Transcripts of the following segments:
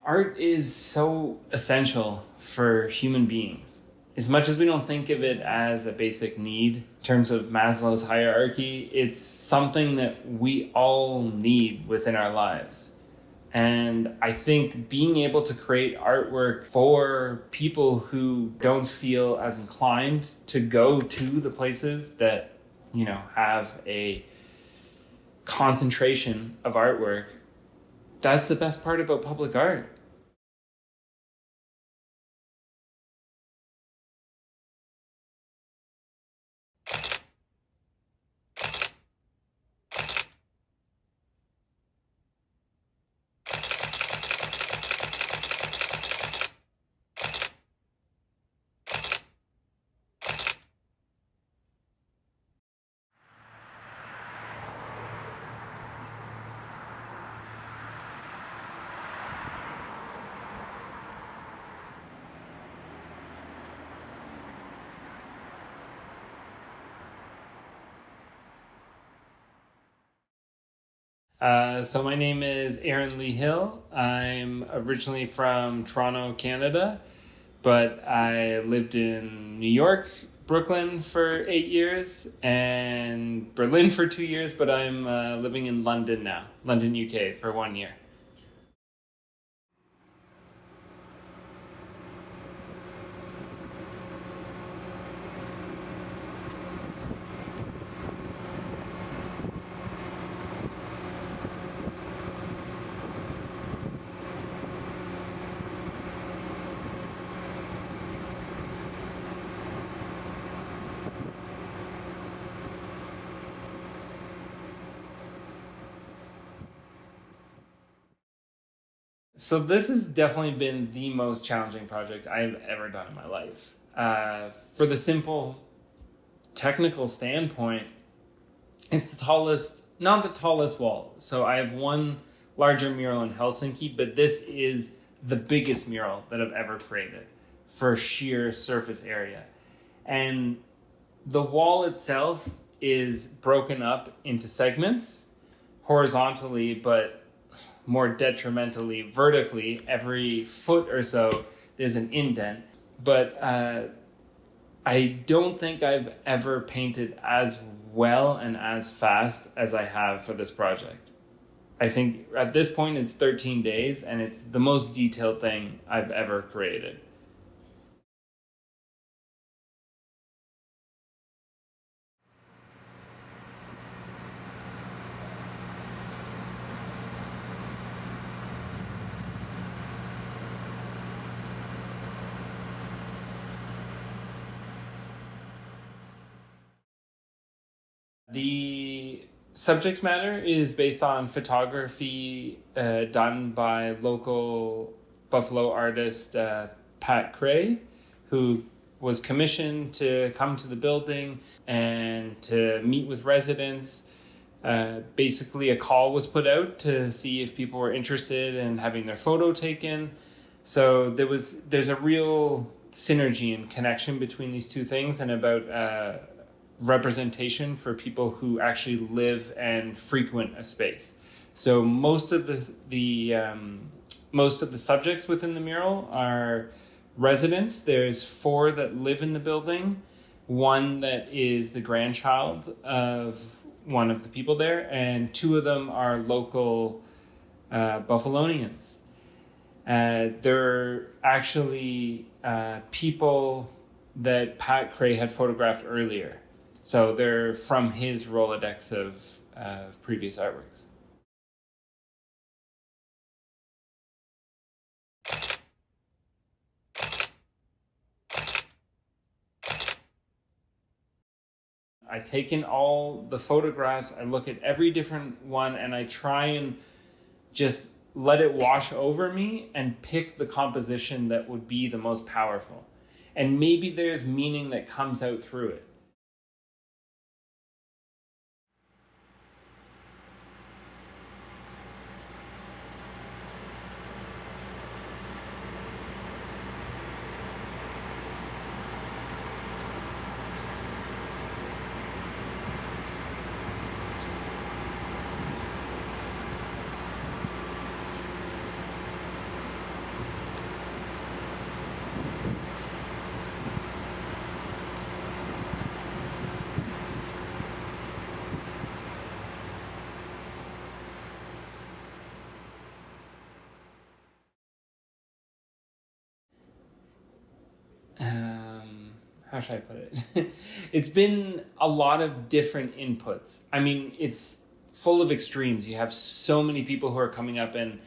Art is so essential for human beings. As much as we don't think of it as a basic need in terms of Maslow's hierarchy, it's something that we all need within our lives. And I think being able to create artwork for people who don't feel as inclined to go to the places that, have a concentration of artwork, that's the best part about public art. So my name is Aaron Lee Hill. I'm originally from Toronto, Canada, but I lived in New York, Brooklyn for 8 years, and Berlin for 2 years, but I'm living in London now, London, UK for 1 year. So this has definitely been the most challenging project I've ever done in my life. For the simple technical standpoint, it's not the tallest wall. So I have one larger mural in Helsinki, but this is the biggest mural that I've ever created for sheer surface area. And the wall itself is broken up into segments horizontally, but more detrimentally vertically. Every foot or so there's an indent, but I don't think I've ever painted as well and as fast as I have for this project. I think at this point it's 13 days and it's the most detailed thing I've ever created. The subject matter is based on photography done by local Buffalo artist Pat Cray, who was commissioned to come to the building and to meet with residents. Basically, a call was put out to see if people were interested in having their photo taken. So there's a real synergy and connection between these two things, and about representation for people who actually live and frequent a space. So most of the subjects within the mural are residents. There's 4 that live in the building, 1 that is the grandchild of one of the people there, and 2 of them are local Buffalonians. They're actually people that Pat Cray had photographed earlier. So they're from his Rolodex of previous artworks. I take in all the photographs, I look at every different one, and I try and just let it wash over me and pick the composition that would be the most powerful. And maybe there's meaning that comes out through it. how should I put it? It's been a lot of different inputs. I mean, it's full of extremes. You have so many people who are coming up and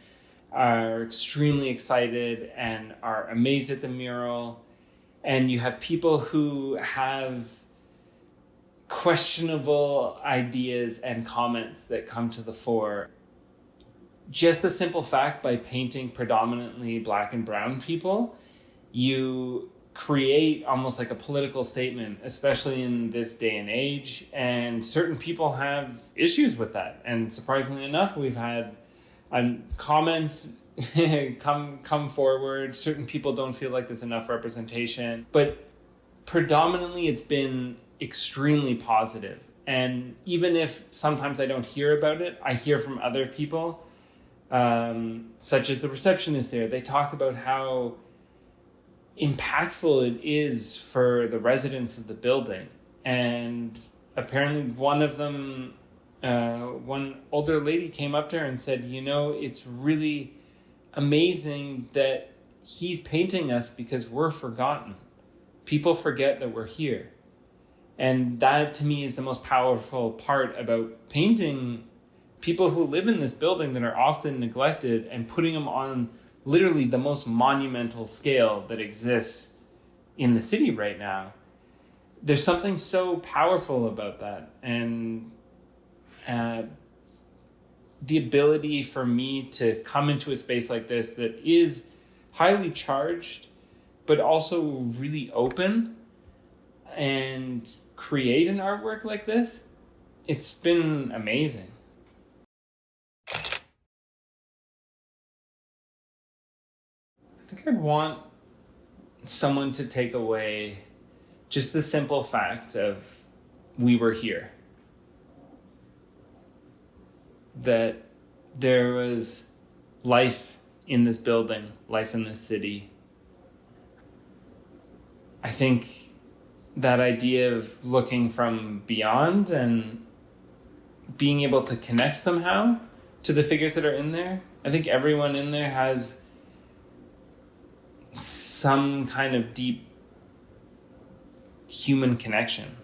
are extremely excited and are amazed at the mural. And you have people who have questionable ideas and comments that come to the fore. Just the simple fact, by painting predominantly black and brown people, you create almost like a political statement, especially in this day and age. And certain people have issues with that. And surprisingly enough, we've had comments come forward. Certain people don't feel like there's enough representation. But predominantly, it's been extremely positive. And even if sometimes I don't hear about it, I hear from other people, such as the receptionist there. They talk about how impactful it is for the residents of the building. And apparently one of them, one older lady came up to her and said, you know, it's really amazing that he's painting us because we're forgotten. People forget that we're here. And that to me is the most powerful part about painting people who live in this building that are often neglected and putting them on literally the most monumental scale that exists in the city right now. There's something so powerful about that. And the ability for me to come into a space like this that is highly charged, but also really open, and create an artwork like this, it's been amazing. I think I'd want someone to take away just the simple fact of we were here. That there was life in this building, life in this city. I think that idea of looking from beyond and being able to connect somehow to the figures that are in there. I think everyone in there has some kind of deep human connection.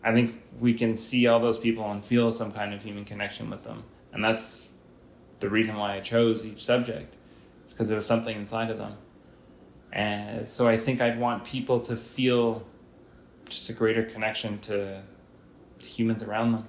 I think we can see all those people and feel some kind of human connection with them. And that's the reason why I chose each subject. It's because there was something inside of them. And so I think I'd want people to feel just a greater connection to humans around them.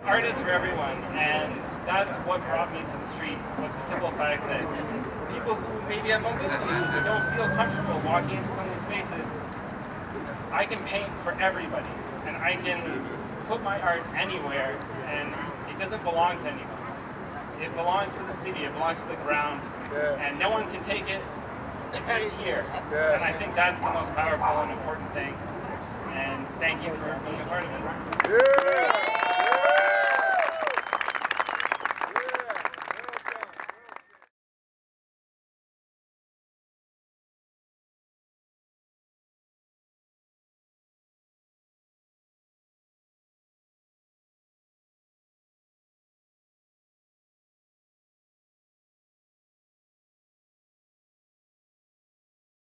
Art is for everyone, and that's what brought me to the street, was the simple fact that people who maybe have mobility issues or don't feel comfortable walking into some of these spaces, I can paint for everybody, and I can put my art anywhere, and it doesn't belong to anyone. It belongs to the city, it belongs to the ground, and no one can take it. It's just here, and I think that's the most powerful and important thing, and thank you for being a part of it.